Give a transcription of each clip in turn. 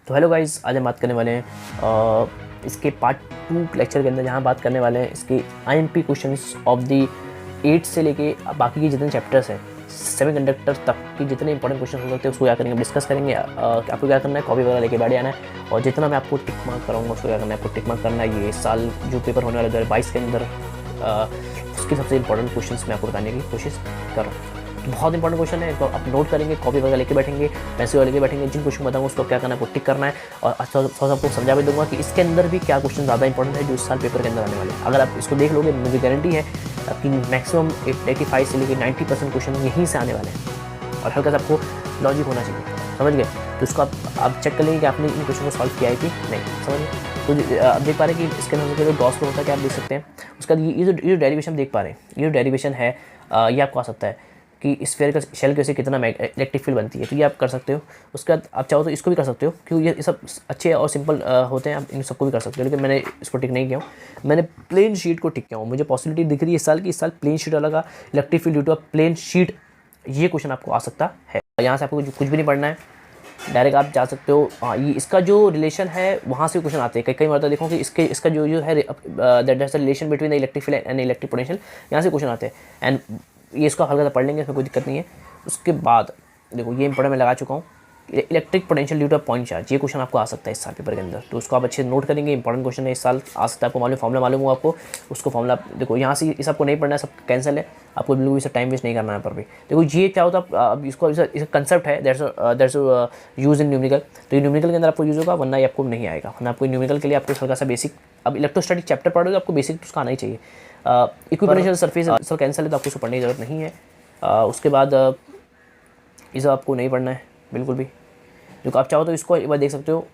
तो hello guys, आज हम बात करने वाले हैं इसके पार्ट 2 लेक्चर के अंदर, जहाँ बात करने वाले हैं इसके आईएमपी क्वेश्चंस ऑफ द 8 से लेके बाकी के जितने चैप्टर्स हैं सेमीकंडक्टर तक की जितने इंपॉर्टेंट क्वेश्चन हो सकते हैं उसको क्या करेंगे, डिस्कस करेंगे। आपको क्या करना है, कॉपी वगैरह लेके बैठ जाना है और जितना मैं आपको टिक मार्क कराऊंगा उसको क्या करना है, आपको टिक मार्क करना है। ये साल जो पेपर होने वाला 2022 के अंदर उसके सबसे इंपॉर्टेंट क्वेश्चन मैं आपको बताने की कोशिश कर रहा हूँ। तो बहुत इंपॉर्टेंट क्वेश्चन है, तो आप नोट करेंगे, कॉपी वगैरह लेके बैठेंगे, पेंसिल वगैरह लेके बैठेंगे। जिन क्वेश्चन बताऊंगा उसको क्या करना है, आपको टिक करना है। और अच्छा आपको समझा भी दूंगा कि इसके अंदर भी क्या क्वेश्चन ज़्यादा इंपॉर्टेंट है जो इस साल पेपर के अंदर आने वाले हैं। अगर आप इसको देख लोगे, मुझे गारंटी है कि मैक्सिमम 85 से लेकर 90% क्वेश्चन यहीं से आने वाले हैं और हल्का सा आपको लॉजिक होना चाहिए, समझ गए। तो इसको आप चेक कर लेंगे कि आपने इन क्वेश्चन को सॉल्व किया है कि नहीं, समझ गए। तो आप देख पा रहे हैं कि इसके अंदर जो डॉस होता है क्या आप देख सकते हैं। उसका ये जो डेरिवेशन देख पा रहे हैं, ये जो डेरिवेशन है ये आपको आ सकता है कि स्फीयर का शेल के से कितना इलेक्ट्रिक फील्ड बनती है, तो ये आप कर सकते हो। उसके बाद आप चाहो तो इसको भी कर सकते हो, क्योंकि ये सब अच्छे और सिंपल होते हैं, आप इन सबको भी कर सकते हो। लेकिन मैंने इसको टिक नहीं किया हूँ, मैंने प्लेन शीट को टिक किया हूँ। मुझे पॉसिबिलिटी दिख रही है इस साल प्लेन शीट वाला electric field due to plane sheet, ये क्वेश्चन आपको आ सकता है। यहाँ से आपको कुछ भी नहीं पढ़ना है, डायरेक्ट आप जा सकते हो। हाँ, ये इसका जो रिलेशन है वहाँ से क्वेश्चन आते हैं। कई बार देखो कि इसका जो है that is the relation between the electric field and electric potential, यहाँ से क्वेश्चन आते हैं। एंड ये इसका हल्का सा पढ़ लेंगे, इसमें कोई दिक्कत नहीं है। उसके बाद देखो ये इंपॉर्टेंट मैं लगा चुका हूँ, electric potential due two point charge, ये क्वेश्चन आपको आ सकता है इस साल पेपर के अंदर। तो उसको आप अच्छे से नोट करेंगे, इंपॉर्टेंट क्वेश्चन है इस साल आ सकता है। आपको मालूम फॉर्मूला मालूम हो आपको, उसको फॉर्मूला देखो यहाँ से इस आपको नहीं पढ़ना है, सब कैंसिल है। आपको बिल्कुल इसे टाइम वेस्ट नहीं करना है पर भी। देखो ये क्या होता है, अब इसको इसका कंसेप्ट है दैट्स यूज इन न्यूमेरिकल, तो ये न्यूमेरिकल के अंदर आपको यूज़ होगा, वरना ये आपको नहीं आएगा। वरना आपको न्यूमेरिकल के लिए आपको हल्का सा बेसिक, अब इलेक्ट्रोस्टैटिक चैप्टर पढ़ोगे आपको बेसिक तो उसका आना ही चाहिए। इक्विपोटेंशियल सरफेस सब कैंसिल है, तो आपको उसको पढ़ने की जरूरत नहीं है। उसके बाद इसे आपको नहीं पढ़ना है बिल्कुल भी। जो आप चाहो तो इसको एक बार देख सकते हो,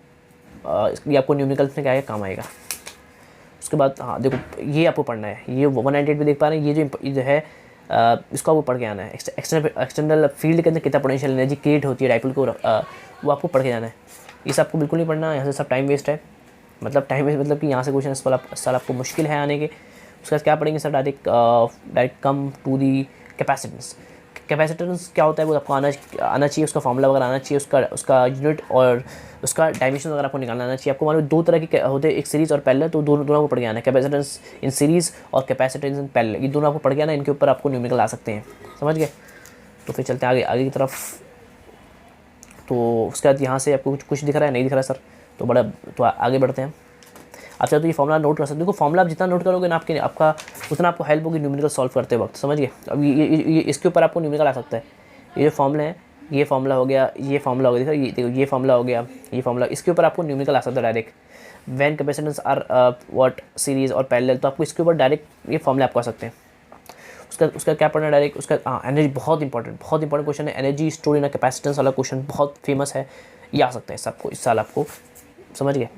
ये आपको न्यूमेरिकल्स में क्या है काम आएगा। उसके बाद हाँ देखो ये आपको पढ़ना है, ये 198 पे देख पा रहे हैं, ये जो है इसको आपको पढ़ के आना है। एक्सटर्नल फील्ड के अंदर कितना पोटेंशियल एनर्जी क्रिएट होती है डाइपोल को, वो आपको पढ़ के जाना है। ये सब आपको बिल्कुल नहीं पढ़ना, यहाँ से सब टाइम वेस्ट है। मतलब टाइम वेस्ट मतलब कि यहाँ से क्वेश्चन इस साल आपको मुश्किल है आने के। उसके बाद क्या पढ़ेंगे sir, direct come to the capacitance. Capacitance क्या होता है वो आपको आना चाहिए, उसका फॉर्मूला वगैरह आना चाहिए, उसका यूनिट और उसका डायमेंशन वगैरह आपको निकालना आना चाहिए। आपको मालूम दो तरह के होते हैं, एक सीरीज़ और पैरेलल, तो दोनों को पढ़ के आना है। कैपेसिटेंस इन सीरीज़ और कैपेसिटेंस इन पैरेलल, ये दोनों आपको पढ़ के आना है। इनके ऊपर आपको न्यूमेरिकल आ सकते हैं, समझ गए। तो फिर चलते हैं आगे की तरफ। तो उसके बाद यहाँ से आपको कुछ दिख रहा है, नहीं दिख रहा है सर, तो आगे बढ़ते हैं। आप चाहे तो ये फॉर्मूला नोट कर सकते हो। देखो फॉर्मूला आप जितना नोट करोगे ना आपका उतना आपको हेल्प होगी न्यूमेरिकल सॉल्व करते वक्त, समझ गए। अब ये इसके ऊपर आपको न्यूमेरिकल आ सकता है। ये जो फॉर्मूला है, ये फॉर्मूला हो गया, ये फॉर्मूला हो गया, देखो ये फॉर्मूला हो गया, ये फॉर्मूला, इसके ऊपर आपको न्यूमेरिकल आ सकता है direct. When capacitance are what series और पैरेलल, तो आपको इसके ऊपर डायरेक्ट ये फॉर्मूला आपको आ सकते हैं। उसका क्या पढ़ना है डायरेक्ट, उसका एनर्जी बहुत इंपॉर्टेंट क्वेश्चन है। एनर्जी स्टोर इन कैपेसिटेंस वाला क्वेश्चन बहुत फेमस है, ये आ सकता है सबको इस साल आपको, समझ गए।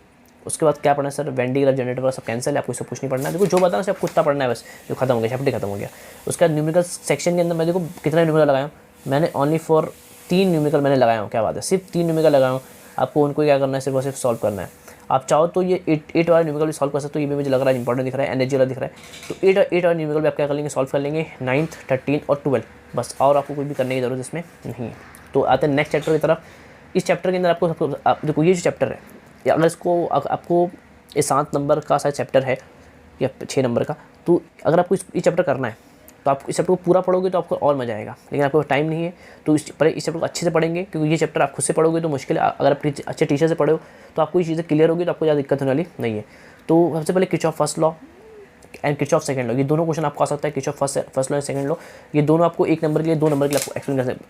उसके बाद क्या पढ़ना है सर, वेंडिकुलर जनरेटर वाला सब कैंसिल है, आपको इसको कुछ नहीं पढ़ना है। देखो जो बताना सिर्फ कुछ पढ़ना है बस, जो खत्म हो गया चैप्टर खत्म हो गया। उसका न्यूमेरिकल सेक्शन के अंदर मैं देखो कितना न्यूमेरिकल लगाया हूँ, मैंने ओनली फॉर 3 न्यूमेरिकल मैंने लगाया हूँ। क्या बात है, सिर्फ 3 न्यूमेरिकल लगाया हूँ। आपको उनको क्या करना है, सिर्फ और सिर्फ सॉल्व करना है। आप चाहो तो ये 8 वाला न्यूमेरिकल भी सॉल्व कर सकते हो, ये भी मुझे लग रहा है इंपॉर्टेंट दिख रहा है, एनर्जी वाला दिख रहा है। तो 8 वाला न्यूमेरिकल भी आप क्या कर लेंगे, सॉल्व कर लेंगे 9th, 13 और 12 बस, और आपको कुछ भी करने की जरूरत इसमें नहीं है। तो आते हैं नेक्स्ट चैप्टर की तरफ। इस चैप्टर के अंदर आपको देखो ये जो चैप्टर है, अगर इसको आपको ये 7 नंबर का शायद चैप्टर है या 6 नंबर का, तो अगर आपको ये चैप्टर करना है तो आप इस चैप्टर को पूरा पढ़ोगे तो आपको और मजा आएगा। लेकिन आपको टाइम नहीं है तो इस चैप्टर को अच्छे से पढ़ेंगे, क्योंकि ये चैप्टर आप खुद से पढ़ोगे तो मुश्किल है। अगर आप अच्छे टीचर से पढ़ो तो आपको ये चीज़ें क्लियर होगी, तो आपको ज़्यादा दिक्कत होने वाली नहीं है। तो सबसे पहले Kirchhoff first law and Kirchhoff second law, ये दोनों क्वेश्चन आपको आ सकता है। Kirchhoff first law and second law, ये दोनों आपको 1 नंबर के लिए 2 नंबर के लिए आपको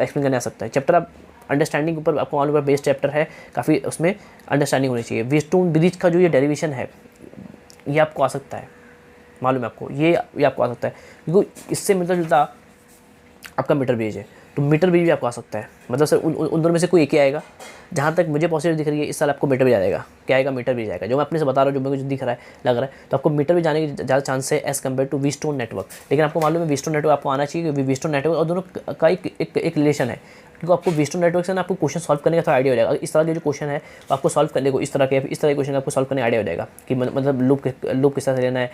एक्सप्लेन करने आ सकता है। चैप्टर आप अंडरस्टैंडिंग के ऊपर आपको मालूम है बेस्ड चैप्टर है, काफ़ी उसमें अंडरस्टैंडिंग होनी चाहिए। वेस्टर्न ब्रिज का जो ये डेरिवेशन है ये आपको आ सकता है, मालूम है आपको, ये आपको आ सकता है, क्योंकि इससे मिलता जुलता आपका मीटर ब्रिज है, तो मीटर ब्रिज भी आपको आ सकता है। मतलब सर उन दोनों में से कोई एक ही आएगा। जहाँ तक मुझे पॉसिबल दिख रही है इस साल आपको मीटर ब्रिज आएगा। क्या आएगा, मीटर ब्रिज आएगा। जो मैं अपने से बता रहा हूँ, जो मुझे दिख रहा है लग रहा है, तो आपको मीटर ब्रिज जाने की ज़्यादा चांस है as compare to Wheatstone network. लेकिन आपको मालूम है व्हीटस्टोन नेटवर्क आपको आना चाहिए, क्योंकि व्हीटस्टोन नेटवर्क और दोनों का एक रिलेशन है। क्योंकि आपको व्हीटस्टोन नेटवर्क से ना आपको क्वेश्चन सॉल्व करने का थोड़ा आइडिया हो जाएगा। इस तरह के जो क्वेश्चन है वो आपको सॉल्व करने को इस तरह के क्वेश्चन आपको सॉल्व करने आइडिया हो जाएगा कि मतलब लूप किस तरह से लेना है,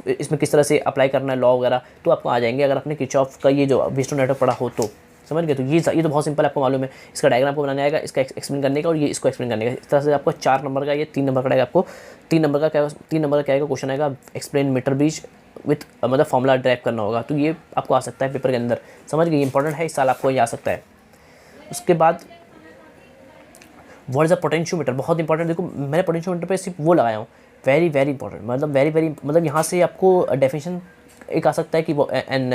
इसमें किस तरह से अप्लाई करना है लॉ वगैरह, तो आपको आ जाएंगे। अगर आपने किरचॉफ का ये जो व्हीटस्टोन नेटवर्क पढ़ा हो तो समझ गए। तो ये तो बहुत सिंपल आपको मालूम है। इसका डायग्राम आपको बनाने आएगा, इसका एक्सप्लेन करने का और ये इसको एक्सप्लेन करने का। इस तरह से आपको 4 नंबर का, ये 3 नंबर का आएगा आपको। 3 नंबर का क्या आएगा क्वेश्चन आएगा, एक्सप्लेन मीटर ब्रिज विथ मतलब फॉर्मूला ड्राइव करना होगा। तो ये आपको आ सकता है पेपर के अंदर, समझ गए। इंपॉर्टेंट है, इस साल आपको ये आ सकता है। उसके बाद व्हाट इज अ पोटेंशियोमीटर, बहुत इंपॉर्टेंट। देखो मैंने पोटेंशियोमीटर पे सिर्फ वो लगाया हूँ, वेरी वेरी इंपॉर्टेंट, मतलब वेरी मतलब यहाँ से आपको डेफिनेशन एक आ सकता है कि वो एन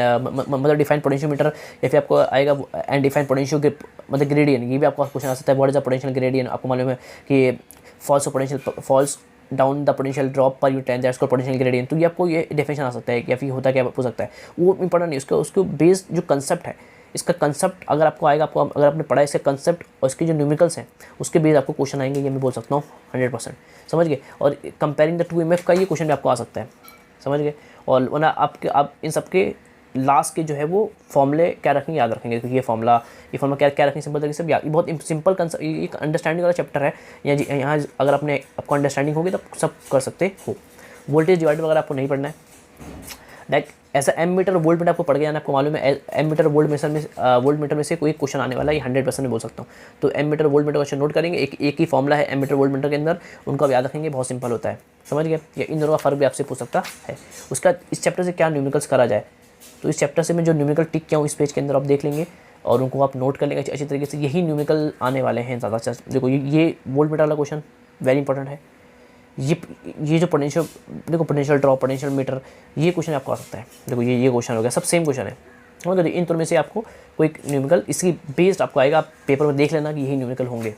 मतलब डिफाइन पोटेंशियोमीटर, या फिर आपको आएगा एंड डिफाइन पोटेंशियो मतलब ग्रेडियंट, ये भी आपको क्वेश्चन आ सकता है। What is a potential gradient, आपको मालूम है कि falls potential falls down the potential drop per यू टेन दैट्स कॉल्ड पोटेंशियल ग्रेडियंट। तो ये आपको ये डेफिनेशन आ सकता है, या फिर होता क्या हो सकता है, वो इंपॉर्टेंट नहीं। उसके बेस्ड जो कंसेप्ट है, इसका कंसेप्ट अगर आपको आएगा, आपको अगर आपने पढ़ा है इसके कंसेप्ट और इसके जो न्यूमेरिकल्स हैं उसके बेस आपको क्वेश्चन आएंगे, ये मैं बोल सकता हूँ 100%, समझ गए। और कंपेयरिंग द 2 MF का ये क्वेश्चन भी आपको आ सकता है, समझ गए। और वरना आप इन सब के लास्ट के जो है वो फॉर्मूले क्या रखेंगे, याद रखेंगे। क्योंकि ये फॉर्मूला क्या रखेंगे सिंपल तरीके से याद, ये बहुत सिंपल कंसेप्ट, एक अंडरस्टैंडिंग वाला चैप्टर है। यहाँ अगर आपको अंडरस्टैंडिंग होगी तब सब कर सकते हो। वोल्टेज डिवाइडर वगैरह आपको नहीं पढ़ना है। लाइक ऐसा एम मीटर वोल्ट मीटर आपको पढ़ के जाना, आपको मालूम है एम मीटर वोल्ट मीटर में से कोई क्वेश्चन आने वाला है, 100% में बोल सकता हूँ। तो ammeter voltmeter question note करेंगे, एक ही फॉर्मूला है एम मीटर वोल्ट मीटर के अंदर, उनको आप याद रखेंगे, बहुत सिंपल होता है, समझ गए। या इन दोनों का फर्क भी आपसे पूछ सकता है। उसका इस चैप्टर से क्या न्यूमेरिकल्स करा जाए, तो इस चैप्टर से मैं जो न्यूमेरिकल टिक किया हूँ इस पेज के अंदर आप देख लेंगे और उनको आप नोट कर लेंगे अच्छी तरीके से। यही न्यूमेरिकल आने वाले हैं ज़्यादा। देखो ये वोल्ट मीटर वाला क्वेश्चन वेरी इंपॉर्टेंट है। ये जो पोटेंशियल, देखो पोटेंशियल ड्रॉप, पोटेंशियल मीटर, ये क्वेश्चन आपको आ सकता है। देखो ये क्वेश्चन हो गया, सब सेम क्वेश्चन है, समझ गए। इन दोनों में से आपको कोई न्यूमेरिकल इसकी बेस्ड आपको आएगा, आप पेपर में देख लेना कि यही न्यूमेरिकल होंगे,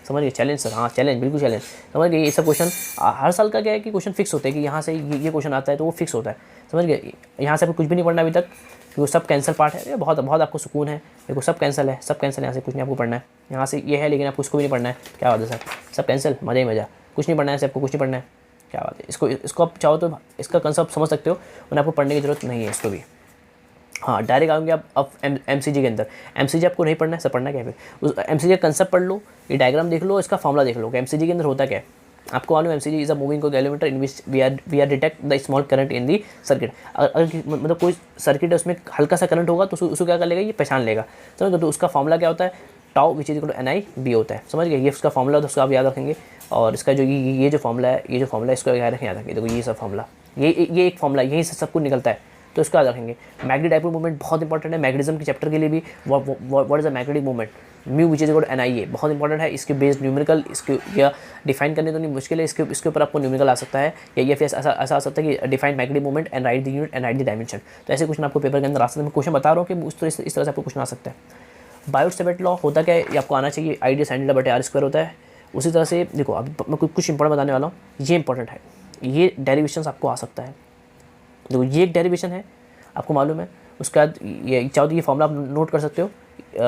समझ गए। चैलेंज सर, हाँ चैलेंज, बिल्कुल चैलेंज, समझ गए। ये सब क्वेश्चन हर साल का क्या है कि क्वेश्चन फिक्स होते हैं कि यहाँ से ये क्वेश्चन आता है तो वो फिक्स होता है, समझ गए। यहाँ से आपको कुछ भी नहीं पढ़ना अभी तक, क्योंकि सब कैंसिल पार्ट है। बहुत आपको सुकून है, देखो सब कैंसिल है, सब कैंसिल है, यहाँ से कुछ नहीं आपको पढ़ना है। यहाँ से ये है लेकिन आपको इसको भी नहीं पढ़ना है, क्या बात है सर, सब कैंसिल, मज़ा ही मज़ा, कुछ नहीं पढ़ना है, आपको कुछ नहीं पढ़ना है, क्या बात है। इसको आप चाहो तो इसका कंसेप्ट समझ सकते हो, उन्हें आपको पढ़ने की जरूरत नहीं है इसको भी। हाँ डायरेक्ट आएंगे आप अब एमसीजी के अंदर। एमसीजी आपको नहीं पढ़ना है, सब पढ़ना है क्या फिर, उस एमसीजी का कंसेप्ट पढ़ लो, ये डायग्राम देख लो, इसका फॉर्मूला देख लो कि एमसीजी के अंदर होता क्या है। आपको मालूम है MCG is a moving coil element in which we are detect the small current in the circuit. अगर मतलब कोई सर्किट है उसमें हल्का सा करंट होगा तो उसको क्या कर लेगा, ये पहचान लेगा, समझ गए। तो उसका फॉर्मूला क्या होता है, tau which is equal to NI/B होता है, समझ गए। ये उसका फॉर्मूला होता है, उसको आप याद रखेंगे। और इसका जो ये जो फॉर्मूला है, इसको याद रखेंगे। देखो ये सब फॉर्मूला, ये एक फॉर्मूला, यहीं से सब कुछ निकलता है, तो इसको याद रखेंगे। मैग्नेटिक डाइपोल मूवमेंट बहुत इंपॉर्टेंट है, मैग्नेटिज्म के चैप्टर के लिए भी। What is a magnetic movement, mu which is equal to NIA, बहुत इंपॉर्टेंट है। इसके बेस्ड न्यूमेरिकल, इसके या डिफाइन करने तो नहीं मुश्किल है, इसके ऊपर आपको न्यूमेरिकल आ सकता है, या ये फिर ऐसा आ सकता है कि define magnetic movement and right the unit and right the dimension. तो ऐसे क्वेश्चन आपको पेपर के अंदर आ सकते हैं। मैं क्वेश्चन बता रहा हूँ कि इस तरह से आपको क्वेश्चन आ सकता है। बायोट-सेवर्ट लॉ होता क्या है, ये आपको आना चाहिए, आइडिया sin θ/r² होता है। उसी तरह से देखो अब मैं कुछ इंपॉर्टेंट बताने वाला हूँ, ये इंपॉर्टेंट है, ये डेरिवेशन आपको आ सकता है। देखो ये एक डेरिवेशन है, आपको मालूम है। उसके बाद ये चाहो तो ये फॉर्मूला आप नोट कर सकते हो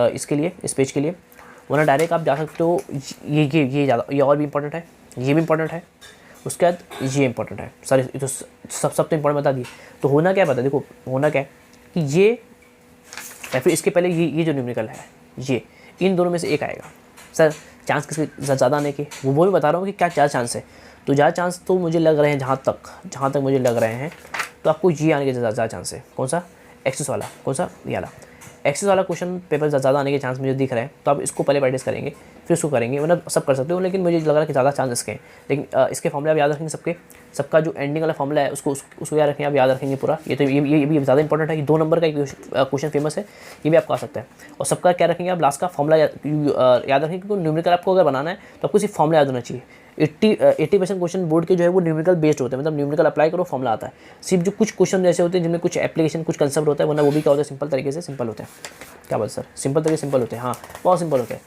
इसके लिए, इस पेज के लिए, वरना डायरेक्ट आप जा सकते हो। ये ज़्यादा, ये और भी इंपॉर्टेंट है, ये भी इंपॉर्टेंट है। उसके बाद ये इंपॉर्टेंट है, सारे तो सब तो इंपॉर्टेंट बता दिए। तो होना क्या पता, देखो होना क्या है कि ये या फिर इसके पहले ये जो न्यूमेरिकल है, ये इन दोनों में से एक आएगा। सर चांस किसके ज़्यादा आने के, वो भी बता रहा हूँ कि क्या ज़्यादा चांस है। तो ज़्यादा चांस तो मुझे लग रहे हैं, जहाँ तक मुझे लग रहे हैं, तो आपको ये आने के ज़्यादा चांस है। कौन सा, एक्सेस वाला, कौन सा, ये वाला एक्सेस वाला क्वेश्चन पेपर ज़्यादा आने के चांस मुझे दिख रहे हैं। तो आप इसको पहले प्रैक्टिस करेंगे, फिर उसको करेंगे, मतलब सब कर सकते हो, लेकिन मुझे लग रहा है कि ज़्यादा चांस इसके हैं। लेकिन इसके फॉर्मूले आप याद रखेंगे, सबका जो एंडिंग वाला फॉर्मूला है उसको याद रखेंगे, आप याद रखेंगे पूरा। ये तो ये भी ज़्यादा इंपॉर्टेंट है कि 2 नंबर का क्वेश्चन फेमस है, ये भी आपको आ सकता है। और सबका क्या रखेंगे आप, लास्ट का फॉर्मूला याद रखेंगे, क्योंकि न्यूमेरिकल आपको अगर बनाना है तो आपको सिर्फ फॉर्मूला याद होना चाहिए। 80% क्वेश्चन बोर्ड के जो है वो न्यूमेरिकल बेस्ड होते हैं, मतलब न्यूमेरिकल अप्लाई करो फॉर्मूला आता है। सिर्फ जो कुछ क्वेश्चन ऐसे होते हैं जिनमें कुछ एप्लीकेशन, कुछ कंसेप्ट होता है, वरना वो भी क्या होता है, सिंपल तरीके से सिंपल होते हैं। क्या बात सर, सिंपल तरीके सिंपल होते हैं, हाँ बहुत सिंपल होते हैं।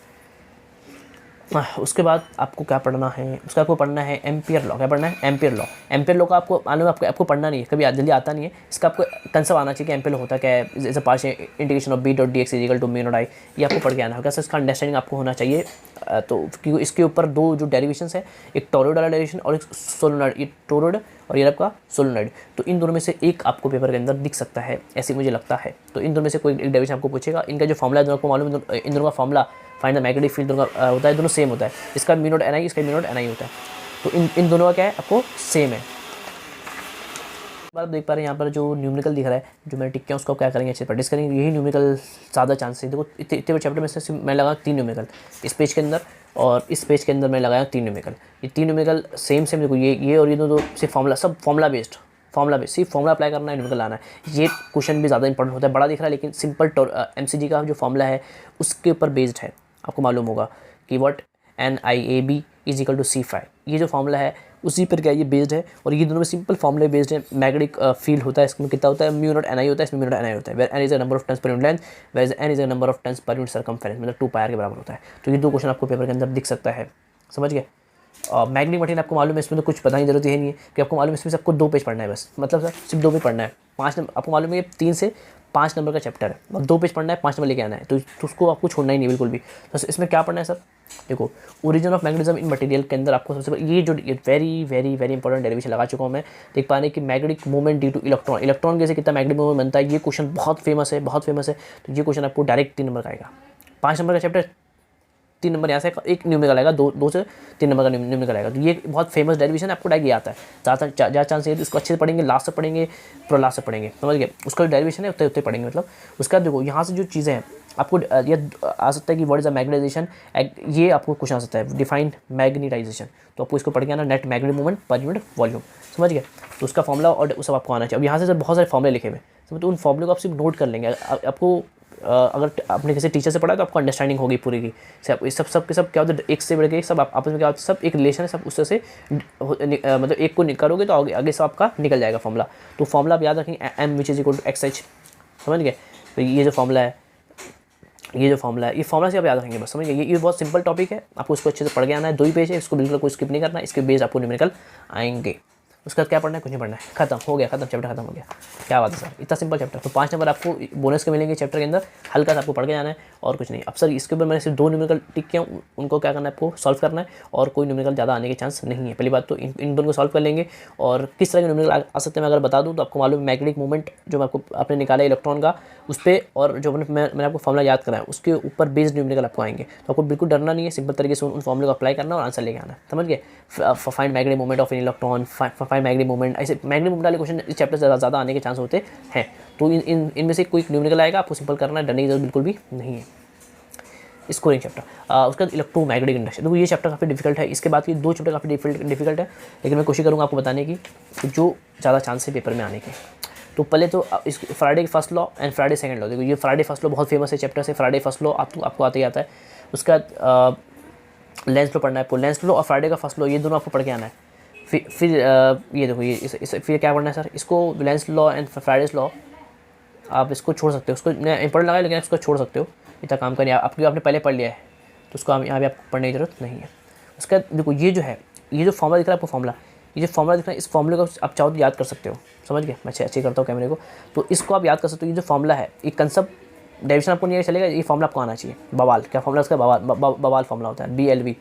उसके बाद आपको क्या पढ़ना है, उसका आपको पढ़ना है एम्पियर लॉ। क्या पढ़ना है, एम्पियर लॉ। एम्पियर लॉ का आपको पढ़ना नहीं है, कभी जल्दी आता नहीं है। इसका आपको कंसेप्ट आना चाहिए कि एम्पियर लॉ होता क्या है, जैसे partial integration of B.dx is equal to mu not I, ये आपको पढ़ के आना होगा। सर इसका अंडरस्टैंडिंग आपको होना चाहिए। तो क्योंकि इसके ऊपर 2 जो डेरिवेशंस है, एक टॉरॉइड वाला डेरिवेशन और एक सोलेनॉइड, ये टॉरॉइड और ये आपका सोलेनॉइड। तो इन दोनों में से एक आपको पेपर के अंदर दिख सकता है, ऐसे मुझे लगता है। तो इन दोनों में से कोई एक डेरिवेशन आपको पूछेगा। इनका जो फॉर्मूला है, दोनों को मालूम है, इन दोनों का formula find the magnetic field दोनों का होता है, दोनों सेम होता है। इसका म्यू नॉट NI, इसका म्यू नॉट NI होता है। तो इन दोनों का क्या है, आपको सेम है। बात देख पा रहे हैं यहाँ पर जो न्यूमेरिकल दिख रहा है, जो मैंने टिक किया उसको क्या करेंगे, अच्छे से प्रैक्टिस करेंगे। यही न्यूमेरिकल ज़्यादा चांस है। देखो इतने बड़े चैप्टर में से मैं लगा 3 न्यूमेरिकल इस पेज के अंदर, और इस पेज के अंदर मैं लगाया 3 न्यूमेरिकल। ये 3 न्यूमेरिकल सेम देखो, ये और ये दो सिर्फ फॉर्मूला, सब फॉर्मूला बेस्ड, सिर्फ फॉर्मूला अप्लाई करना है, न्यूमेरिकल लाना है। ये क्वेश्चन भी ज़्यादा इंपॉर्टेंट होता है, बड़ा दिख रहा है लेकिन सिंपल MCG का जो फॉर्मूला है उसके ऊपर बेस्ड है। आपको मालूम होगा कि what NIAB is equal to C5, ये जो फॉर्मूला है उसी पर क्या ये बेस्ड है। और ये दोनों में सिंपल फॉर्मूले बेस्ड है। मैग्नेटिक फील्ड होता है, इसमें कितना होता है, म्यू नॉट NI होता है, इसमें म्यू नॉट NI होता है। Where N is the number of turns per unit length, where N is the number of turns per unit circumference, मतलब 2 पायर के बराबर होता है। तो ये 2 क्वेश्चन आपको पेपर के अंदर दिख सकता है, समझ गए। मैग्नेटिक मटेरियल आपको मालूम है, इसमें तो कुछ पता की जरूरत ही नहीं है कि आपको मालूम है इसमें से आपको 2 पेज पढ़ना है बस, मतलब सर सिर्फ 2 पेज पढ़ना है। 5 नंबर आपको मालूम है, ये 3 से 5 नंबर का चैप्टर है और 2 पेज पढ़ना है, 5 नंबर लेके आना है, तो उसको आपको छोड़ना ही नहीं बिल्कुल भी। तो इसमें क्या पढ़ना है सर, देखो origin of magnetism in material के अंदर आपको सबसे ये जो very very very important derivation लगा चुका हूँ मैं। देख पा रहे कि magnetic movement due two electron, electron कैसे कितना मैग्नेटिक मूवमेंट बनता है, ये क्वेश्चन बहुत फेमस है, बहुत फेमस है। तो ये क्वेश्चन आपको डायरेक्ट 3 नंबर का आएगा। 5 नंबर का चैप्टर 3 नंबर यहाँ से एक न्यूमेरिकल आएगा, 2 से 3 नंबर का न्यूमेरिकल आएगा। तो ये बहुत फेमस डेरिवेशन आपको डायरेक्ट आता है। ज़्यादा चांस है तो इसको अच्छे से पढ़ेंगे, लास्ट से पढ़ेंगे, पूरा लास्ट से पढ़ेंगे, समझ गए। उसका जो डेरिवेशन है उतने पढ़ेंगे, मतलब उसका देखो यहाँ से जो चीज़ें हैं आपको ये आ सकता है कि व्हाट इज अ मैग्नेटाइजेशन, ये आपको क्वेश्चन आ सकता है, डिफाइन मैग्नेटाइजेशन। तो आपको इसको पढ़ के आना, net magnetic movement per unit volume, समझ गए। तो उसका फॉर्मूला और सब आपको आना चाहिए। अब यहाँ से जब बहुत सारे फॉर्मूले लिखे हुए हैं तो उन फॉर्मूले को आप सिर्फ नोट कर लेंगे। आपको अगर आपने किसी टीचर से पढ़ा तो आपको अंडरस्टैंडिंग होगी पूरी की। सब के सब क्या होता है, एक से बढ़ के सब आपस में क्या होता है, सब एक रिलेशन है, सब उससे से मतलब एक को करोगे तो आगे सब आपका निकल जाएगा फॉर्मूला। तो फॉर्मूला आप याद रखेंगे, M which is equal to XH, समझ गए। तो ये जो फॉर्मूला है, ये फॉर्मूला से आप याद रखेंगे बस, समझ गए। ये बहुत सिंपल टॉपिक है, आपको इसको अच्छे से पढ़ के आना है। 2 ही पेज है, इसको बिल्कुल कोई स्किप नहीं करना है, इसके बेस आपको न्यूमेरिकल आएंगे। उसका क्या पढ़ना है, कुछ नहीं पढ़ना है, खत्म हो गया, चैप्टर खत्म हो गया। क्या बात है सर, इतना सिंपल चैप्टर। तो 5 नंबर आपको बोनस के मिलेंगे चैप्टर के अंदर, हल्का सा आपको पढ़ के जाना है और कुछ नहीं। अब सर इसके ऊपर मैंने सिर्फ 2 न्यूमेरिकल टिक किया, उनको क्या करना है, आपको सॉल्व करना है, और कोई न्यूमेरिकल ज़्यादा आने के चांस नहीं है। पहली बात तो इन दोनों को सॉल्व कर लेंगे। और किस तरह के न्यूमेरिकल आ सकते हैं मैं अगर बता दूँ तो आपको मालूम है, मैग्नेटिक मूवमेंट जो आपको आपने निकाला इलेक्ट्रॉन का उस पर, और जो मैंने आपको फॉर्मूला याद कराया उसके ऊपर बेस्ड न्यूमेरिकल आपको आएंगे। तो आपको बिल्कुल डरना नहीं है, सिंपल तरीके से उन फॉर्मूले को अप्लाई करना और आंसर लेके आना, समझ गए। Find magnetic movement of an electron, find magnetic movement, ऐसे मैग्नेटिक मूवमेंट वाले क्वेश्चन इस चैप्टर से ज़्यादा आने के चांस होते हैं। तो इनमें से कोई न्यूमेरिकल आएगा, आपको सिंपल करना है, डरने की जरूरत बिल्कुल भी नहीं है। स्कोरिंग चैप्टर, उसके बाद इलेक्ट्रोमैग्नेटिक इंडक्शन। देखो ये चैप्टर काफ़ी डिफिकल्ट है, इसके बाद की 2 चैप्टर काफ़ी डिफिकल्ट है, लेकिन मैं कोशिश करूँगा आपको बताने की जो ज़्यादा चांस है पेपर में आने के। तो पहले तो इस Friday first law and Friday second law. देखो ये फ्राइडे फर्स्ट लॉ बहुत फेमस है चैप्टर से, फ्राइडे फर्स्ट लॉ आपको आते ही आता है। उसके बाद लेंस लॉ पढ़ना है आपको, लेंस लॉ और फ्राइडे का फर्स्ट लॉ, ये दोनों आपको पढ़ के आना है। फिर ये देखो ये फिर क्या पढ़ना है सर, इसको Lenz law and Fridays law आप इसको छोड़ सकते हो, उसको मैं इंपॉर्टेंट लगा लेकिन इसको छोड़ सकते हो, इतना काम करिए आपने पहले पढ़ लिया है तो उसको यहाँ पे आपको पढ़ने की जरूरत नहीं है। उसका देखो ये जो है, ये जो फॉर्मूला दिख रहा है आपको, फॉर्मूला ये जो फॉर्मूला दिख रहा है, इस फॉर्मूले को आप चाहो तो याद कर सकते हो, समझ गए। मैं अच्छे करता हूँ कैमरे को, तो इसको आप याद कर सकते हो। ये जो फॉर्मूला है, ये कंसेप्ट डेविएशन आपको नहीं चलेगा, ये फॉर्मूला आपको आना चाहिए। बवाल क्या फॉर्मूला उसका, बवाल फॉर्मूला होता है, BLV,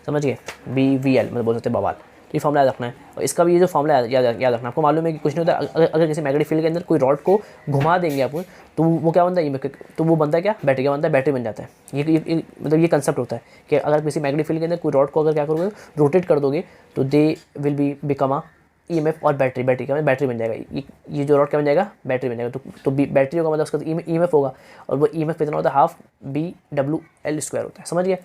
समझ गए, BVL मतलब बोल सकते हैं बवाल। तो ये फॉर्मूला याद रखना है, और इसका भी ये जो फॉर्मूला याद रखना। आपको मालूम है कि कुछ नहीं होता, अगर किसी मैग्नेटिक फील्ड के अंदर कोई रॉड को घुमा देंगे आपको, तो वो क्या बनता है, तो वो बनता है क्या, बैटरी का बनता है, बैटरी बन जाता है। ये मतलब ये कंसेप्ट होता है कि अगर किसी मैग्नेटिक फील्ड के अंदर कोई रॉड को अगर क्या करोगे, रोटेट कर दोगे, तो they will become a EMF, और बैटरी का मतलब बैटरी बन जाएगा। ये जो रॉड क्या बन जाएगा, बैटरी बन जाएगा। तो बैटरी होगा मतलब उसका EMF होगा, और वो EMF कितना होता है, हाफ BWL² होता है, समझ गए।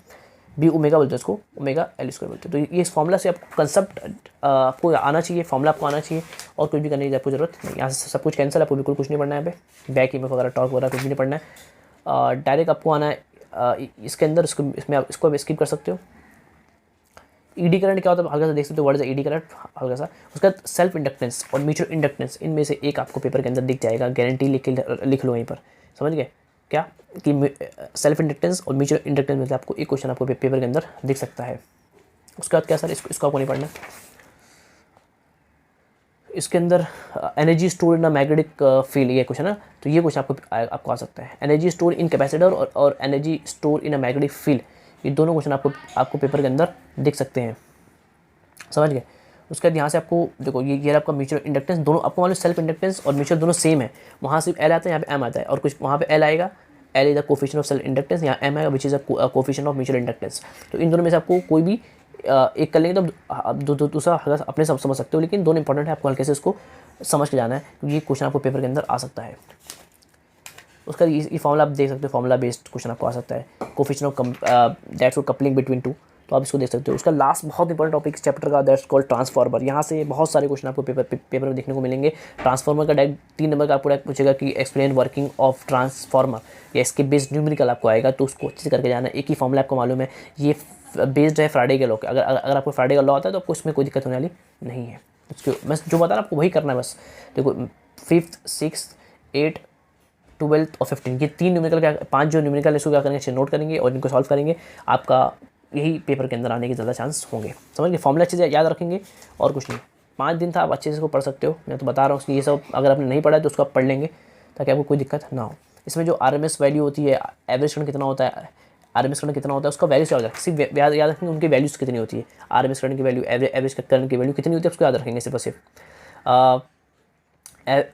B ओमेगा बोलते हैं उसको, ओमेगा L² बोलते हैं। तो ये इस फॉर्मूला से आपको कंसेप्ट आपको आना चाहिए, फॉर्मूला आपको आना चाहिए, और कुछ भी करने की आपको जरूरत नहीं। यहाँ से सब कुछ कैंसिल, आपको बिल्कुल कुछ नहीं पढ़ना है यहाँ पे, बैक EMF वगैरह, टॉर्क वगैरह कुछ भी नहीं पढ़ना है। डायरेक्ट आपको आना है इसके अंदर, इसमें आप इसको स्किप कर सकते हो। ED करंट क्या होता है हल्का सा देख सकते हो, वर्ड है ED करंट हल्का सा। उसका सेल्फ इंडक्टेंस और म्यूचुअल इंडक्टेंस, इनमें से एक आपको पेपर के अंदर दिख जाएगा, गारंटी लिख लो यहीं पर, समझ गए क्या, कि सेल्फ इंडक्टेंस और म्यूचुअल इंडक्टेंस में से आपको एक क्वेश्चन आपको पेपर के अंदर दिख सकता है। उसके बाद क्या सर, इसको आपको नहीं पढ़ना। इसके अंदर energy store in a magnetic field, ये क्वेश्चन है, तो ये क्वेश्चन आपको आ सकता है। एनर्जी स्टोर इन कैपेसिटर और energy store in a magnetic field, ये दोनों क्वेश्चन आपको पेपर के अंदर दिख सकते हैं, समझ गए। उसके बाद यहाँ से आपको देखो ये आपका म्यूचुअल इंडक्टेंस, दोनों आपको मालूम सेल्फ इंडक्टेंस और म्यूचुअल दोनों सेम है। वहाँ सिर्फ L आता है, यहाँ पे M आता है, और कुछ वहाँ पे L आएगा, L is the coefficient of self inductance, यहाँ M आएगा which is a coefficient of mutual inductance. तो इन दोनों में से आपको कोई भी एक कर लेंगे तो आप दूसरा हल्का अपने सब समझ सकते हो, लेकिन दोनों इंपॉर्टेंट है, आपको हल्के से इसको समझ के जाना है क्योंकि ये क्वेश्चन आपको पेपर के अंदर आ सकता है। उसका ये फॉर्मूला आप देख सकते हो, फॉर्मूला बेस्ड क्वेश्चन आपको आ सकता है, coefficient of that's coupling between two, तो आप इसको देख सकते हो। उसका लास्ट बहुत इंपॉर्टेंट टॉपिक इस चैप्टर का दैट्स कॉल्ड ट्रांसफार्मर। यहाँ से बहुत सारे क्वेश्चन आपको पेपर में देखने को मिलेंगे। ट्रांसफार्मर का डायरेक्ट 3 नंबर का आपको पूछेगा कि एक्सप्लेन वर्किंग ऑफ ट्रांसफार्मर, या इसके बेस्ड न्यूमेरिकल आपको आएगा, तो उसको अच्छे से करके जाना है। एक ही फॉर्मूला आपको मालूम है, ये बेस्ड है फ्राइडे के लॉ के। अगर आपको फ्राइडे का लॉ आता है तो आपको इसमें कोई दिक्कत होने वाली नहीं है। उसके बस जो बता रहा आपको वही करना है बस। देखो 5th 6th 8th 12th और 15 ये 3 न्यूमेरिकल क्या 5 जो न्यूमेरिकल इसको क्या करेंगे, अच्छे नोट करेंगे और इनको सॉल्व करेंगे, आपका यही पेपर के अंदर आने के ज़्यादा चांस होंगे। समझ गए, फॉर्मूला अच्छे से याद रखेंगे और कुछ नहीं। 5 दिन था, आप अच्छे से इसको पढ़ सकते हो। मैं तो बता रहा हूँ कि ये सब अगर आपने नहीं पढ़ा है तो उसको आप पढ़ लेंगे ताकि आपको कोई दिक्कत ना हो। इसमें जो RMS वैल्यू होती है, एवरेज करंट कितना होता है, RMS करंट कितना होता है, उसका वैल्यू क्या होता है, सिर्फ याद रखेंगे उनकी वैल्यूज़ कितनी होती है। RMS करंट की वैल्यू, एवरेज करंट की वैल्यू कितनी होती है उसको याद रखेंगे सिर्फ और सिर्फ।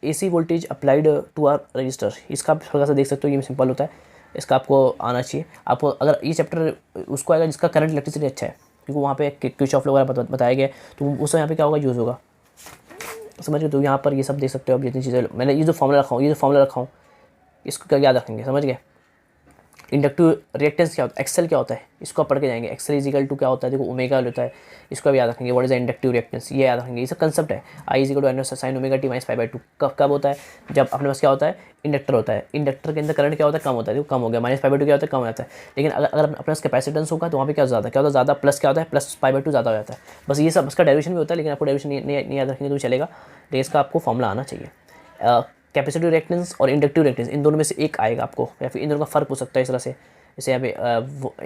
AC voltage applied to R resistor, इसका आप थोड़ा सा देख सकते हो, ये सिंपल होता है, इसका आपको आना चाहिए। आपको अगर ये चैप्टर उसको आएगा जिसका करंट इलेक्ट्रिसिटी अच्छा है, क्योंकि वहाँ पे किरचॉफ लॉ वगैरह बताया गया है, तो उस समय यहाँ पे क्या होगा, यूज़ होगा। समझ गए, तो यहाँ पर ये सब देख सकते हो आप, जितनी चीज़ें मैंने ये जो फॉर्मूला रखा हूँ इसको क्या याद रखेंगे। समझ गए, इंडक्टिव रिएक्टेंस क्या होता है, एक्सेल क्या होता है, इसको आप पढ़ के जाएंगे। एक्सेल इजिकल टू क्या होता है, देखो ओमेगा होता है, इसको भी याद रखेंगे। What is the inductive reactance, ये याद रखेंगे। ये सब कंसेप्ट है। I is equal to sin omega t - π/2 कब होता है, जब अपने पास क्या होता है, इंडक्टर होता है। इंडक्टर के अंदर करंट क्या होता है, कम होता है, देखो कम हो गया, -π/2 क्या होता है, कम हो जाता है। लेकिन अगर अपने पास कैपेसिटेंस होगा तो वहाँ पे क्या ज़्यादा ज़्यादा प्लस क्या होता है, प्लस π/2 ज़्यादा हो जाता है। बस ये सब इसका डेरिवेशन भी होता है, लेकिन आपको डेरिवेशन नहीं याद रखेंगे तो चलेगा, लेकिन इसका आपको फॉर्मूला आना चाहिए। कैपेसिटिव रिएक्टेंस और इंडक्टिव रिएक्टेंस, इन दोनों में से एक आएगा आपको, या फिर इन दोनों का फ़र्क हो सकता है इस तरह से। जैसे यहाँ पे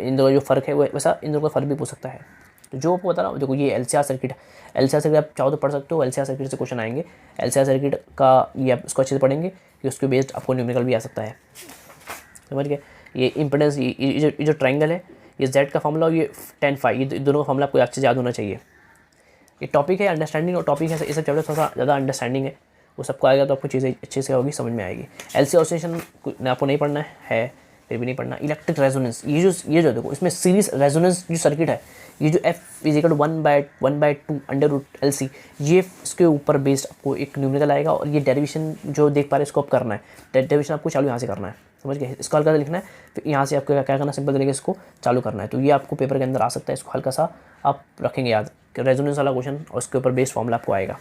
इन दोनों जो फ़र्क है वो वैसा इन दोनों का फ़र्क भी पूछ सकता है। तो जो आपको बता रहा हूँ, देखो ये LCR सर्किट है। LCR सर्किट आप चाहो तो पढ़ सकते हो, LCR सर्किट से क्वेश्चन आएंगे। LCR सर्किट का ये आप इसको अच्छे से पढ़ेंगे कि उसके बेस्ड आपको न्यूमेरिकल भी आ सकता है। समझ गए, ये इंपेडेंस, ये जो ट्राइंगल है, ये Z का फॉर्मूला और ये tan phi, ये दोनों का फॉर्मूला आपको अच्छे से याद होना चाहिए। ये टॉपिक है अंडरस्टैंडिंग और टॉपिक है, इस चैप्टर थोड़ा सा ज़्यादा अंडरस्टैंडिंग है, वो सबको आएगा तो आपको चीज़ें अच्छे से होगी, समझ में आएगी। LC ऑसिलेशन आपको नहीं पढ़ना है, फिर भी नहीं पढ़ना। इलेक्ट्रिक रेजोनेंस, ये जो देखो इसमें सीरीज रेजोनेंस जो सर्किट है, ये जो F = 1/2 √LC, ये इसके ऊपर बेस्ड आपको एक न्यूमेरिकल आएगा। और ये डेरिवेशन जो देख पा रहे हैं इसको आप करना है, डेरिवेशन आपको चालू यहाँ से करना है। समझ गए, इसको हल्का सा लिखना है, फिर यहाँ से आपको क्या करना है, सिंपल तरीके से इसको चालू करना है। तो ये आपको पेपर के अंदर आ सकता है, इसको हल्का सा आप रखेंगे याद कि रेजोनेंस वाला क्वेश्चन और उसके ऊपर बेस्ड फॉर्मूला आपको आएगा।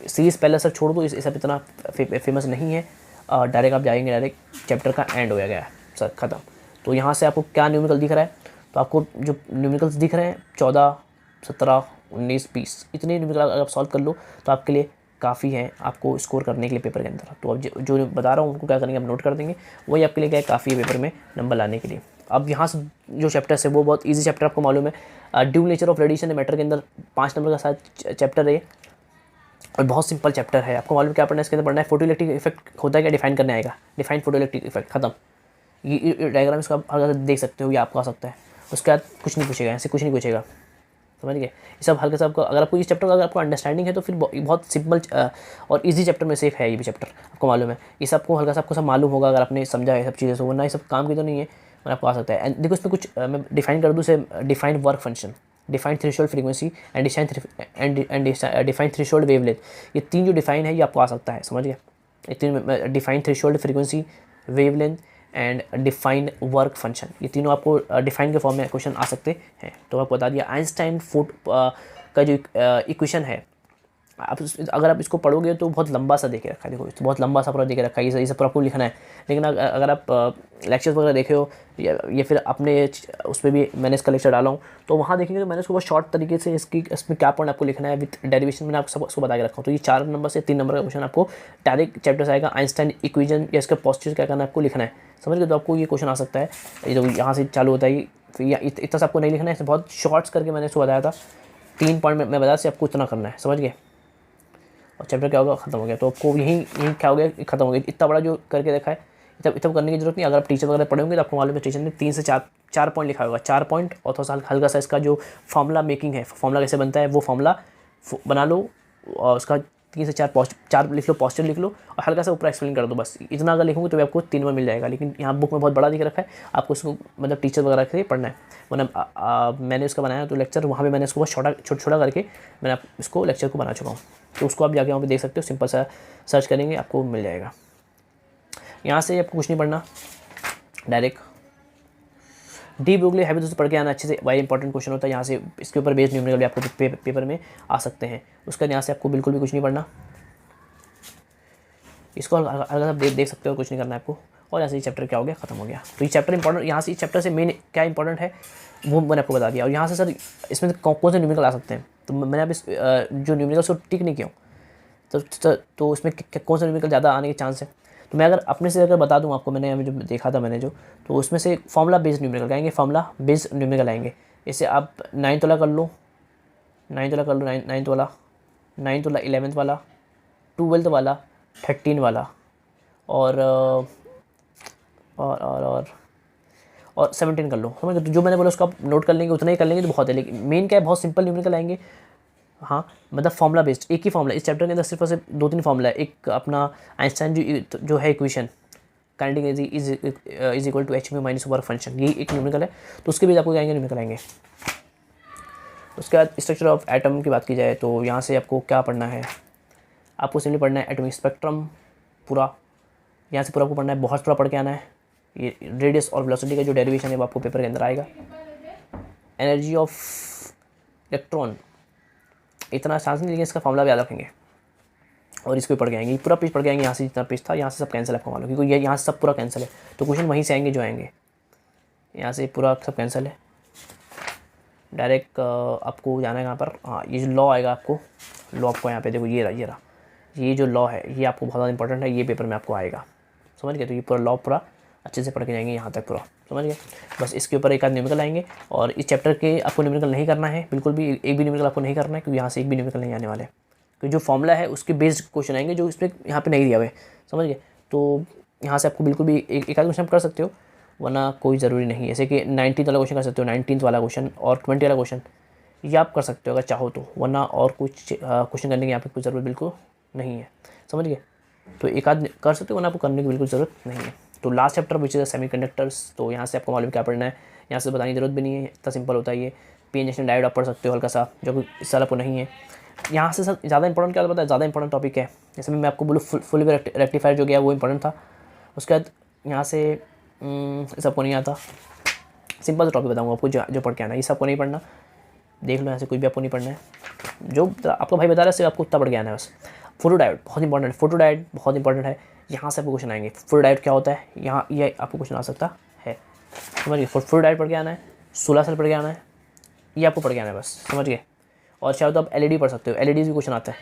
सीरीज पहले सब छोड़ दो, इस सब इतना फेमस नहीं है। डायरेक्ट आप जाएंगे, डायरेक्ट चैप्टर का एंड हो गया है सर, ख़त्म। तो यहाँ से आपको क्या न्यूमेरिकल दिख रहा है, तो आपको जो न्यूमेरिकल्स दिख रहे हैं 14, 17, 19, 20 इतने न्यूमेरिकल अगर आप सॉल्व कर लो तो आपके लिए काफ़ी है, आपको स्कोर करने के लिए पेपर के अंदर। तो अब जो बता रहा हूँ उनको क्या करेंगे, आप नोट कर देंगे, वही आपके लिए क्या है, काफ़ी है पेपर में नंबर लाने के लिए। अब यहाँ से जो चैप्टर्स है वो बहुत ईजी चैप्टर आपको मालूम है। Due nature of radiation matter के अंदर 5 नंबर का साथ चैप्टर है और बहुत सिंपल चैप्टर है। आपको मालूम क्या पढ़ना है, इसके अंदर पढ़ना है फोटोइलेक्ट्रिक इफेक्ट होता है क्या, डिफाइन करने आएगा, डिफाइन फोटोइलेक्ट्रिक इफेक्ट, खत्म। ये डायग्राम इसका आप देख सकते हो, ये आपको आ सकता है। उसके बाद कुछ नहीं पूछेगा, ऐसे कुछ नहीं पूछेगा। समझ गए, ये सब हल्का सा आपको, अगर आपको इस चैप्टर का अगर आपको अंडरस्टैंडिंग है तो फिर बहुत सिंपल और इजी चैप्टर में से एक है ये भी चैप्टर, आपको मालूम है। ये सब आपको हल्का सा आपको सब मालूम होगा अगर आपने समझा है सब चीज़ें, तो वरना ये सब काम की तो नहीं है, और आपको आ सकता है। देखो इसमें कुछ मैं डिफाइन कर दूँ, से define work function, define threshold frequency and define threshold wavelength, ये 3 जो डिफाइन है ये आपको आ सकता है। समझ गए, ये 3 define threshold frequency, wavelength and define work function, ये तीनों आपको डिफाइन के फॉर्म में क्वेश्चन आ सकते हैं। तो आपको बता दिया आइंस्टाइन का जो इक्वेशन है, अगर आप इसको पढ़ोगे तो बहुत लंबा सा देके रखा है। देखो बहुत लंबा सा पूरा देके रखा है, ये सब आपको लिखना है। लेकिन अगर आप लेक्चर्स वगैरह देखे हो या फिर अपने उस पर भी मैंने इसका लेक्चर डाला हूँ, तो वहाँ देखेंगे तो मैंने उसको बहुत शॉर्ट तरीके से इसमें क्या पॉइंट आपको लिखना है विथ डेरिवेशन मैंने आपको सबको बता के रखा हूँ। तो ये 4 नंबर से 3 नंबर का क्वेश्चन आपको डायरेक्ट चैप्टर से आएगा। आइंस्टाइन इक्वेशन या इसका पॉस्चर क्या करना है आपको लिखना है। समझ गए, तो आपको ये क्वेश्चन आ सकता है। ये जो यहाँ से चालू होता है, फिर इतना सा आपको नहीं लिखना है, इसमें बहुत शॉर्ट्स करके मैंने इसको बताया था। 3 पॉइंट मैं बताया से आपको इतना करना है। समझ गए, और चैप्टर क्या होगा, खत्म हो गया। तो आपको यही क्या हो गया, खत्म हो गया। इतना बड़ा जो करके देखा है, इतना करने की जरूरत नहीं। अगर आप टीचर वगैरह पढ़ोगे तो आपको मालूम है टीचर ने 3 से 4 पॉइंट लिखा होगा, 4 पॉइंट, और थोड़ा सा हल्का सा इसका जो फॉर्मूला मेकिंग है, फॉर्मूला कैसे बनता है वो फॉर्मूला बना लो, और उसका 3 से 4 लिख लो, पॉजिटिव लिख लो और हल्का सा ऊपर एक्सप्लेन कर दो, बस इतना अगर लिखोगे तो भी आपको 3 नंबर मिल जाएगा। लेकिन यहाँ बुक में बहुत बड़ा दिख रखा है, आपको इसको मतलब टीचर वगैरह से पढ़ना है। वरना मैंने इसका बनाया तो लेक्चर, वहाँ पे मैंने इसको बहुत छोटा करके मैंने इसको लेक्चर को बना चुका हूँ, तो उसको आप जाके वहाँ पे देख सकते हो। सिंपल सा सर्च करेंगे आपको मिल जाएगा। यहाँ से आपको कुछ नहीं पढ़ना, डायरेक्ट डी ब्रोगली हैबिट दोस्तों पढ़ के आना अच्छे से, भाई इंपॉर्टेंट क्वेश्चन होता है यहाँ से। इसके ऊपर बेस्ड न्यूमेरिकल भी आपको पेपर में आ सकते हैं। उसका यहाँ से आपको बिल्कुल भी कुछ नहीं पढ़ना, इसको अलग आप देख सकते हो, कुछ नहीं करना है आपको। और ऐसे ही चैप्टर क्या हो गया, खत्म हो गया। तो ये चैप्टर इंपॉर्टेंट, यहाँ से इस चैप्टर से मेन क्या इंपॉर्टेंट है वो मैंने आपको बता दिया। और यहाँ से सर इसमें कौन से न्यूमेरिकल आ सकते हैं, तो मैंने अब इस जो न्यूमेरिकल को टिक नहीं किया तो इसमें कौन सा न्यूमेरिकल ज़्यादा आने के चांस है। तो मैं अगर अपने से अगर बता दूं आपको, मैंने जो देखा था मैंने जो, तो उसमें से फॉर्मूला बेस्ड न्यूमेरिकल आएंगे, फॉर्मूला बेस्ड न्यूमेरिकल आएंगे। इसे आप 9th वाला कर लो, 9th वाला 11th वाला, 12th वाला, 13 वाला और 17 कर लो, समझ गए। तो जो मैंने बोला उसको आप नोट कर लेंगे, उतना ही कर लेंगे तो बहुत है। लेकिन मेन क्या है, बहुत सिंपल न्यूमेरिकल आएंगे। हाँ मतलब फॉर्मूला बेस्ड, एक ही फॉर्मूला इस चैप्टर के अंदर सिर्फ और सिर्फ 2-3 फॉर्मूला है। एक अपना आइंस्टाइन जो है equation, kinetic energy is equal to h mu minus work function, ये एक न्यूमेरिकल है। तो उसके भी आपको आएंगे न्यूमेरिकल आएंगे। उसके बाद स्ट्रक्चर ऑफ एटम की बात की जाए तो यहाँ से आपको क्या पढ़ना है, आपको सिंपली पढ़ना है एटॉमिक स्पेक्ट्रम पूरा, यहाँ से पूरा आपको पढ़ना है, बहुत पूरा पढ़ के आना है। ये रेडियस और वेलोसिटी का जो डेरिवेशन है वो आपको पेपर के अंदर आएगा। एनर्जी ऑफ इलेक्ट्रॉन इतना चांस नहीं, लेकिन इसका फॉर्मूला भी याद रखेंगे और इसको पढ़ के आएंगे। पूरा पेज पढ़ के आएंगे, यहाँ से जितना पेज था यहाँ से सब कैंसिल है आपको मालूम, क्योंकि यहाँ से सब पूरा कैंसिल है। तो क्वेश्चन वहीं से आएंगे जो आएंगे, यहाँ से पूरा सब कैंसिल है। डायरेक्ट आपको जाना है यहाँ पर, हाँ ये जो लॉ आएगा आपको, लॉ आपको यहाँ पे देखो ये रहा ये जो लॉ है ये आपको बहुत ज़्यादा इंपॉर्टेंट है, ये पेपर में आपको आएगा, समझ गए। तो ये पूरा लॉ पूरा अच्छे से पढ़ के जाएंगे यहाँ तक पूरा, समझ गए। बस इसके ऊपर एक आध न्यूमेरिकल आएंगे और इस चैप्टर के आपको न्यूमेरिकल नहीं करना है बिल्कुल भी, एक भी न्यूमेरिकल आपको नहीं करना है, क्योंकि यहाँ से एक भी न्यूमेरिकल नहीं आने वाले, क्योंकि जो फॉर्मूला है उसके बेस्ड क्वेश्चन आएंगे जो इसमें यहाँ पे नहीं दिया हुआ है, समझ गए। तो यहाँ से आपको बिल्कुल भी एक आध क्वेश्चन कर सकते हो, वरना कोई ज़रूरी नहीं है। जैसे कि 19th वाला क्वेश्चन कर सकते हो, 19th वाला क्वेश्चन और 20 वाला क्वेश्चन ये आप कर सकते हो अगर चाहो तो, वरना और कुछ क्वेश्चन करने की यहाँ पे कोई ज़रूरत बिल्कुल नहीं है, समझ गए। तो एक आध कर सकते हो, वरना आपको करने की बिल्कुल ज़रूरत नहीं है। तो last chapter which is semiconductors, तो यहाँ से आपको मालूम क्या पढ़ना है, यहाँ से बताने की जरूरत भी नहीं है, इतना सिंपल होता है ये। पी इंजेक्शन डायोड आप पढ़ सकते हो हल्का सा, जो कि इस साल आपको नहीं है। यहाँ से सर ज़्यादा इंपॉर्टेंट क्या पता है, ज़्यादा इंपॉर्टेंट टॉपिक है, जैसे मैं आपको बोलूँ फुल रेक्टिफायर जो गया वो इंपॉर्टेंट था। उसके बाद यहाँ से सबको नहीं आता, सिंपल सा टॉपिक बताऊँगा आपको जो पढ़ के आना है, ये सबको नहीं पढ़ना, देख लो यहाँ से कोई भी आपको नहीं पढ़ना है, जो आपका भाई बता रहा है सिर्फ आपको उतना पढ़ के आना है बस। फोटो डायोड बहुत इंपॉर्टेंट है, फोटो डायोड बहुत इंपॉर्टेंट है, यहाँ से आपको क्वेश्चन आएंगे। फोटो डायोड क्या होता है, यहाँ ये आपको क्वेश्चन आ सकता है, समझिए। फोटो डायोड पढ़ के आना है, 16 साल पढ़ के आना है, ये आपको पढ़ के आना है बस, समझ गए। और चाहे तो आप एलईडी पढ़ सकते हो, एलईडी भी क्वेश्चन आता है,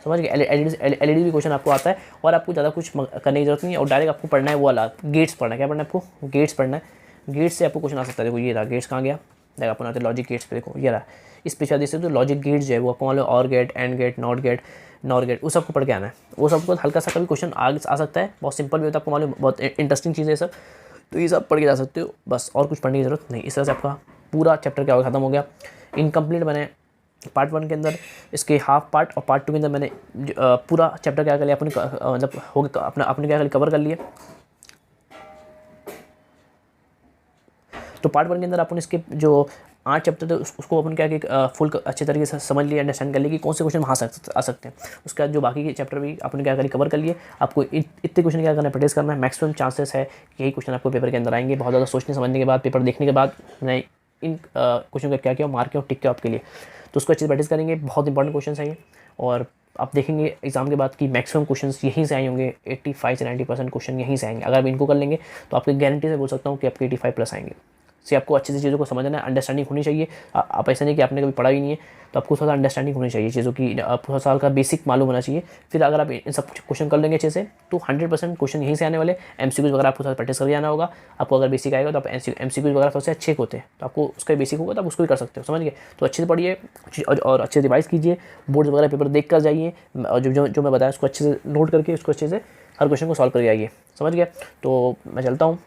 समझ गए। एलईडी भी क्वेश्चन आपको आता है और आपको ज़्यादा कुछ करने की जरूरत नहीं है। और डायरेक्ट आपको पढ़ना है वो वाला गेट्स पढ़ना है, क्या पढ़ना है आपको, गेट्स पढ़ना है। गेट्स से आपको क्वेश्चन आ सकता है, देखो ये रहा गेट्स कहाँ गया, देखो अपन आते लॉजिक गेट्स पे, देखो ये रहा। इस पिछले देख सकते हो लॉजिक गेट्स जो है वो आपको मान लो or gate, and gate, not gate, nor gate, वो सबको पढ़ के आना है। वो सबको हल्का सा कभी क्वेश्चन आ सकता है, बहुत सिंपल भी होता है, आपको मालूम बहुत इंटरेस्टिंग चीज़ है सब, तो ये सब पढ़ के जा सकते हो बस, और कुछ पढ़ने की जरूरत नहीं। इस तरह से आपका पूरा चैप्टर क्या हो गया, खत्म हो गया। इनकम्प्लीट मैंने पार्ट 1 के अंदर इसके हाफ पार्ट और पार्ट 2 के अंदर मैंने पूरा चैप्टर क्या कर लिया अपने, मतलब हो गया अपना अपने क्या कवर कर लिया। तो पार्ट 1 के अंदर अपन इसके जो 8 चैप्टर थे उसको अपन क्या कि फुल अच्छे तरीके से समझ लिया, अंडरस्टैंड कर लिया कि कौन से क्वेश्चन वहाँ आ सकते हैं। उसके बाद जो बाकी के चैप्टर भी अपन क्या करिए कवर कर लिए। आपको इतने क्वेश्चन क्या करना है, प्रैक्टिस करना है। मैक्सिमम चांसेस है कि यही क्वेश्चन आपको पेपर के अंदर आएंगे। बहुत ज़्यादा सोचने समझने के बाद, पेपर देखने के बाद मैं इन क्वेश्चन का क्या क्या मार्क और टिक के आपके लिए, तो उसको अच्छे से प्रैक्टिस करेंगे। बहुत इंपॉर्टेंट क्वेश्चन है ये, और आप देखेंगे एग्जाम के बाद कि मैक्सिमम क्वेश्चंस यहीं से आए होंगे। 85 से 90% क्वेश्चन यहीं से आएंगे। अगर आप इनको कर लेंगे तो आपकी गारंटी से बोल सकता हूँ कि आपके 85+ आएंगे। से आपको अच्छे से चीज़ों को समझना है, अंडरस्टैंडिंग होनी चाहिए। आप ऐसा नहीं कि आपने कभी पढ़ा ही नहीं है, तो आपको थोड़ा अंडरस्टैंडिंग होनी चाहिए चीज़ों की, थोड़ा साल का बेसिक मालूम होना चाहिए। फिर अगर आप इन सब क्वेश्चन कर लेंगे अच्छे से तो 100% क्वेश्चन यहीं से आने वाले। MCQs वगैरह आपको थोड़ा प्रैक्टिस कर जाना होगा। आपको अगर बेसिक आएगा तो आप MCQs वगैरह सबसे अच्छे होते हैं, तो आपको उसका बेसिक होगा तो आप उसको भी कर सकते हो, समझ गए। तो अच्छे से पढ़िए और अच्छे से रिवाइज कीजिए। बोर्ड वगैरह पेपर देख कर जाइए, और जो मैं बताया उसको अच्छे से नोट करके उसको अच्छे से हर क्वेश्चन को सॉल्व करके आइए, समझ गए। तो मैं चलता हूँ,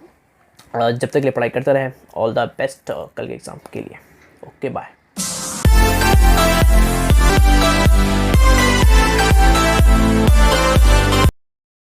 जब तक के लिए पढ़ाई करते रहें। ऑल द बेस्ट कल के एग्ज़ाम के लिए। Okay bye.